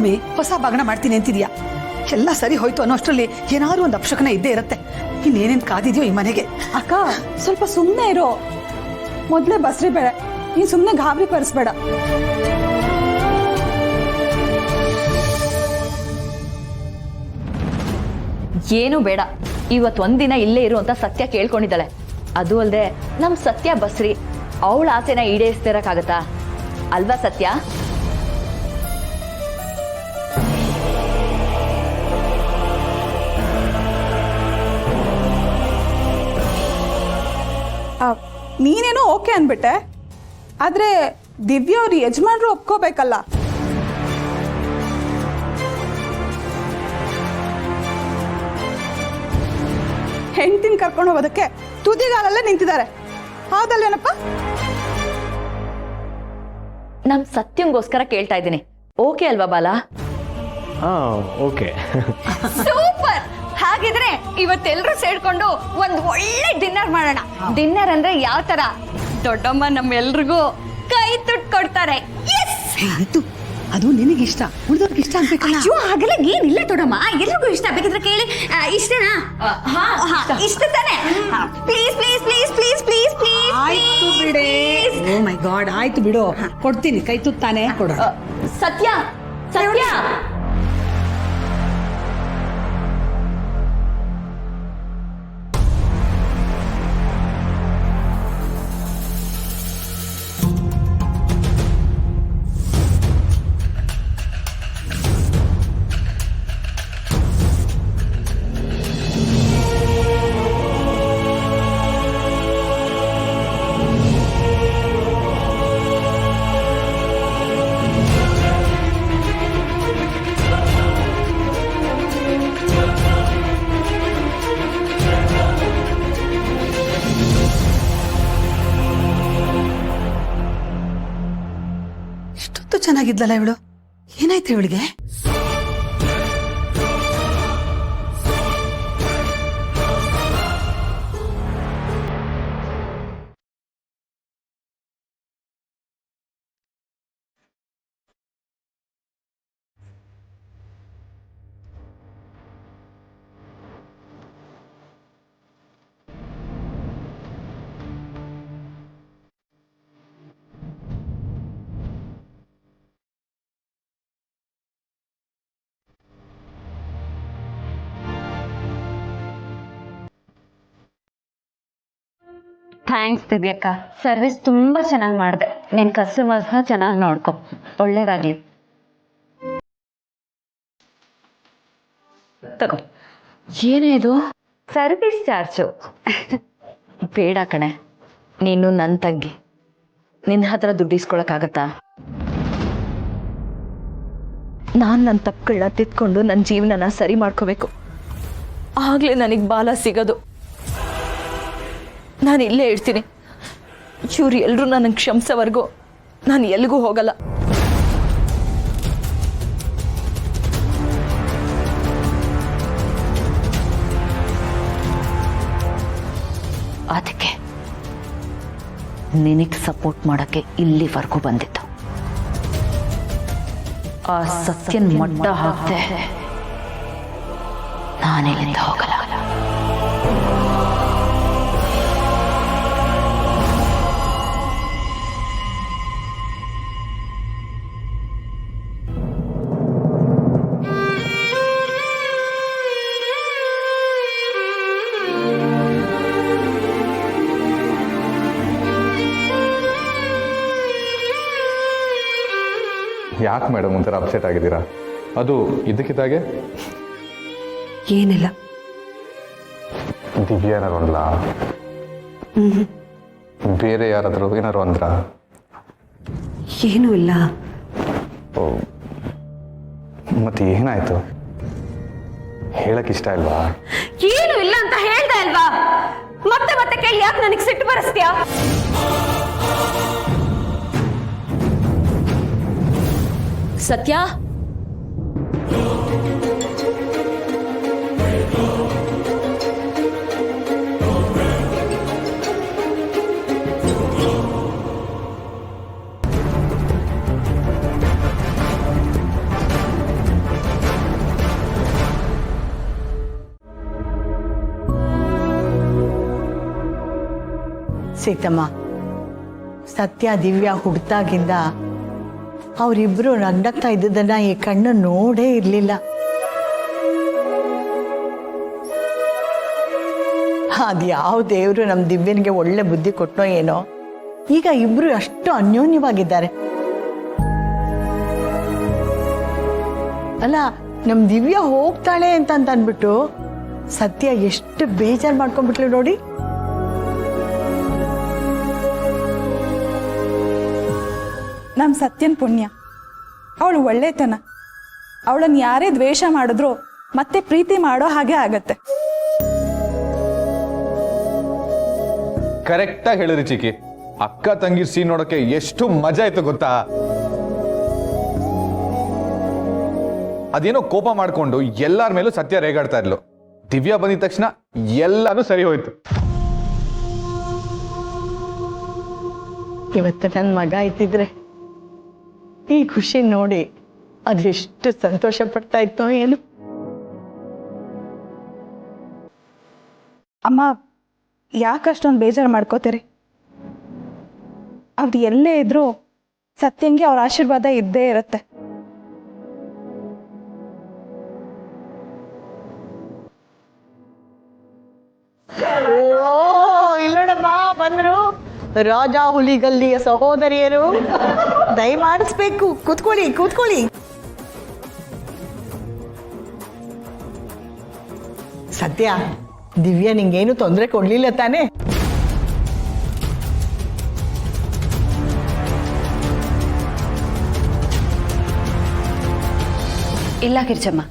ಅನ್ಕೊಂಡಿ ಹೊಸ ಬಾಗಣ ಮಾಡ್ತೀನಿ ಅಂತಿದ್ಯಾ? ಎಲ್ಲ ಸರಿ ಹೋಯ್ತು ಅನ್ನೋ ಅಷ್ಟರಲ್ಲಿ ಏನಾದ್ರು ಒಂದು ಅಪಶಕನ ಇದ್ದೇ ಇರುತ್ತೆ. ಇನ್ನೇನೇನ್ ಕಾದಿದ್ಯೋ ಈ ಮನೆಗೆ. ಅಕ್ಕ ಸ್ವಲ್ಪ ಸುಮ್ಮನೆ ಇರೋ. ಮೊದಲೇ ಬಸ್ರಿ ಬೇಡ, ನೀ ಸುಮ್ಮನೆ ಗಾಬರಿ ಪರಿಸ್ಬೇಡ. ಏನು ಬೇಡ, ಇವತ್ತು ಒಂದಿನ ಇಲ್ಲೇ ಇರು ಅಂತ ಸತ್ಯ ಕೇಳ್ಕೊಂಡಿದ್ದಾಳೆ. ಅದು ಅಲ್ಲದೆ ನಮ್ ಸತ್ಯ ಬಸ್ರಿ, ಅವಳ ಆಸೆನ ಈಡೇರಿಸ್ತಿರಕ್ಕಾಗತ್ತಾ ಅಲ್ವಾ ಸತ್ಯ? ನೀನೇನೋ ಓಕೆ ಅನ್ಬಿಟ್ಟೆ, ಆದ್ರೆ ದಿವ್ಯ ಅವ್ರ ಯಜಮಾನ್ರು ಒಪ್ಕೋಬೇಕಲ್ಲ. ಹೆಂಡ್ತಿನ ಕರ್ಕೊಂಡು ಹೋಗೋದಕ್ಕೆ ತುದಿಗಾಲಲ್ಲೇ ನಿಂತಿದ್ದಾರೆ, ಹೌದಲ್ಲೇನಪ್ಪ? ನಮ್ ಸತ್ಯಂಗೋಸ್ಕರ ಕೇಳ್ತಾ ಇದ್ದೀನಿ, ಓಕೆ ಅಲ್ವಾ ಬಾಲಾ? ಓಕೆ. ಸೂಪರ್. ಹಾಗಿದ್ರೆ ಇವತ್ತೆಲ್ರೂ ಸೇರ್ಕೊಂಡು ಒಂದ್ ಒಳ್ಳೆ ಡಿನ್ನರ್ ಮಾಡೋಣ. ಡಿನ್ನರ್ ಅಂದ್ರೆ ಯಾವ ತರ? ದೊಡ್ಡಮ್ಮ ನಮ್ಮೆಲ್ರಿಗೂ ಕೈ ತುಟ್ ಕೊಡ್ತಾರೆ. ಆಯ್ತು, ಅದು ನಿನಗಿಷ್ಟ, ಉಳಿದವ್ರಿಗೆ ಇಷ್ಟ ಆಗ್ಬೇಕಲ್ಲ. ಹಾಗೆಲ್ಲ ಏನಿಲ್ಲ ದೊಡ್ಡಮ್ಮ, ಎಲ್ರಿಗೂ ಇಷ್ಟ. ಬೇಕಿದ್ರೆ ಕೇಳಿ. ಇಷ್ಟನಾ? ಇಷ್ಟ ತಾನೆ? Please please please please please please. ಆಯ್ತು ಬಿಡೆ. ಓ ಮೈ ಗಾಡ್, ಆಯ್ತು ಬಿಡು, ಕೊಡ್ತೀನಿ. ಕೈ ತುತ್ತಾನೆ ಕೊಡು. ಸತ್ಯ ಸತ್ಯ ಇಷ್ಟೊತ್ತು ಚೆನ್ನಾಗಿದ್ಲಲ್ಲ ಇವಳು, ಏನಾಯ್ತು ಇವಳಿಗೆ? ಥ್ಯಾಂಕ್ಸ್ ದಿವ್ಯಕ್ಕ, ಸರ್ವಿಸ್ ತುಂಬಾ ಚೆನ್ನಾಗಿ ಮಾಡಿದೆ. ನಿನ್ ಕಸ್ಟಮರ್ಸ್ನ ಚೆನ್ನಾಗಿ ನೋಡ್ಕೊ. ಒಳ್ಳೇದಾಗ್ಲಿ. ತಗೋ. ಏನೇ ಇದು? Service charge. ಬೇಡ ಕಣೆ, ನೀನು ನನ್ನ ತಂಗಿ, ನಿನ್ನ ಹತ್ರ ದುಡ್ಡು ಇಸ್ಕೊಳಕ್ಕಾಗತ್ತಾ? ನಾನು ನನ್ನ ತಪ್ಪುಗಳನ್ನ ತಿದ್ಕೊಂಡು ನನ್ನ ಜೀವನನ ಸರಿ ಮಾಡ್ಕೋಬೇಕು, ಆಗ್ಲೇ ನನಗೆ ಬಾಲ ಸಿಗೋದು. ನಾನು ಇಲ್ಲೇ ಇರ್ತೀನಿ, ಇವ್ರು ಎಲ್ಲರೂ ನನಗೆ ಕ್ಷಮಿಸೋವರೆಗೂ ನಾನು ಎಲ್ಲಿಗೂ ಹೋಗಲ್ಲ. ಅದಕ್ಕೆ ನಿನಗೆ ಸಪೋರ್ಟ್ ಮಾಡೋಕ್ಕೆ ಇಲ್ಲಿವರೆಗೂ ಬಂದಿತ್ತು. ಆ ಸತ್ಯನ ಮಟ್ಟ ಹಾಕ್ದೆ ನಾನಿಲ್ಲಿಂದ ಹೋಗಲ್ಲ. ಯಾಕೆ ಮೇಡಮ್ ಒಂಥರ ಅಪ್ಸೆಟ್ ಆಗಿದ್ದೀರಾ? ಅದು ಇದಕ್ಕಿದ್ದಾಗೆ ಏನಿಲ್ಲ. ದಿವ್ಯ ಏನಾರು ಅಂದ್ಲ? ಬೇರೆ ಯಾರಾದರೂ ಏನಾರು ಅಂದ್ರ? ಏನೂ ಇಲ್ಲ. ಮತ್ತೆ ಏನಾಯ್ತು? ಹೇಳಕ್ ಇಷ್ಟ ಇಲ್ವಾ? ಏನು ಇಲ್ಲ ಅಂತ ಹೇಳ್ದೆ ಅಲ್ವಾ? ಮತ್ತೆ ಮತ್ತೆ ಕೇಳಿ ಯಾಕೆ ನನಗೆ ಸಿಟ್ಟು ಬರಸ್ತೀಯಾ? ಸತ್ಯ, ಸೀತಮ್ಮ, ಸತ್ಯ ದಿವ್ಯ ಹುಡ್ತಾಗಿಂದ ಅವರಿಬ್ರು ನಗ್ನಗ್ತಾ ಇದ್ದದನ್ನ ಈ ಕಣ್ಣು ನೋಡೇ ಇರಲಿಲ್ಲ. ಅದ್ಯಾವ ದೇವರು ನಮ್ಮ ದಿವ್ಯನಿಗೆ ಒಳ್ಳೆ ಬುದ್ಧಿ ಕೊಟ್ಟನೋ ಏನೋ, ಈಗ ಇಬ್ರು ಅಷ್ಟು ಅನ್ಯೋನ್ಯವಾಗಿದ್ದಾರೆ. ಅಲ್ಲ, ನಮ್ಮ ದಿವ್ಯ ಹೋಗ್ತಾಳೆ ಅಂತ ಅಂದ್ಬಿಟ್ಟು ಸತ್ಯ ಎಷ್ಟು ಬೇಜಾರು ಮಾಡ್ಕೊಂಡ್ಬಿಟ್ಲು ನೋಡಿ. ನಮ್ಮ ಸತ್ಯನ ಪುಣ್ಯ, ಅವಳು ಒಳ್ಳೆತನ. ಅವಳನ್ನ ಯಾರೇ ದ್ವೇಷ ಮಾಡಿದ್ರು ಮತ್ತೆ ಪ್ರೀತಿ ಮಾಡೋ ಹಾಗೆ ಆಗತ್ತೆ. ಕರೆಕ್ಟಾಗಿ ಹೇಳಿದ್ರಿ ಚಿಕ್ಕಿ. ಅಕ್ಕ ತಂಗಿರ್ ಸೀನ್ ನೋಡೋಕೆ ಎಷ್ಟು ಮಜಾ ಆಯ್ತು ಗೊತ್ತಾ. ಅದೇನೋ ಕೋಪ ಮಾಡ್ಕೊಂಡು ಎಲ್ಲಾರ ಮೇಲೂ ಸತ್ಯ ರೇಗಾಡ್ತಾ ಇರ್ಲು. ದಿವ್ಯಾ ಬಂದಿದ ತಕ್ಷಣ ಎಲ್ಲಾನು ಸರಿ ಹೋಯ್ತು. ಇವತ್ತು ನನ್ನ ಮಗ ಇದ್ದಿದ್ರೆ ಈ ಖುಷಿ ನೋಡಿ ಅದೆಷ್ಟು ಸಂತೋಷ ಪಡ್ತಾ ಇತ್ತೋ ಏನು. ಅಮ್ಮ, ಯಾಕಷ್ಟೊಂದು ಬೇಜಾರು ಮಾಡ್ಕೋತೀರಿ? ಅವ್ರು ಎಲ್ಲೇ ಇದ್ರೂ ಸತ್ಯಂಗೆ ಅವ್ರ ಆಶೀರ್ವಾದ ಇದ್ದೇ ಇರುತ್ತೆ. ಇಲ್ಲೋಡಮ್ಮ, ಬಂದ್ರು ರಾಜ ಹುಲಿಗಲ್ಲಿಯ ಸಹೋದರಿಯರು. ದಯಮಾಡಿಸ್ಬೇಕು. ಕೂತ್ಕೊಳ್ಳಿ ಕೂತ್ಕೊಳ್ಳಿ. ಸತ್ಯ, ದಿವ್ಯಾ ನಿಂಗೇನು ತೊಂದರೆ ಕೊಡ್ಲಿಲ್ಲ ತಾನೇ? ಇಲ್ಲ ಗಿರ್ಜಮ್ಮ,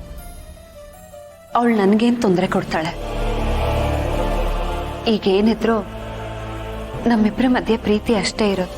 ಅವಳು ನನಗೇನು ತೊಂದರೆ ಕೊಡ್ತಾಳೆ? ಈಗೇನಿದ್ರು ನಮ್ಮಿಬ್ಬರ ಮಧ್ಯೆ ಪ್ರೀತಿ ಅಷ್ಟೇ ಇರೋದು.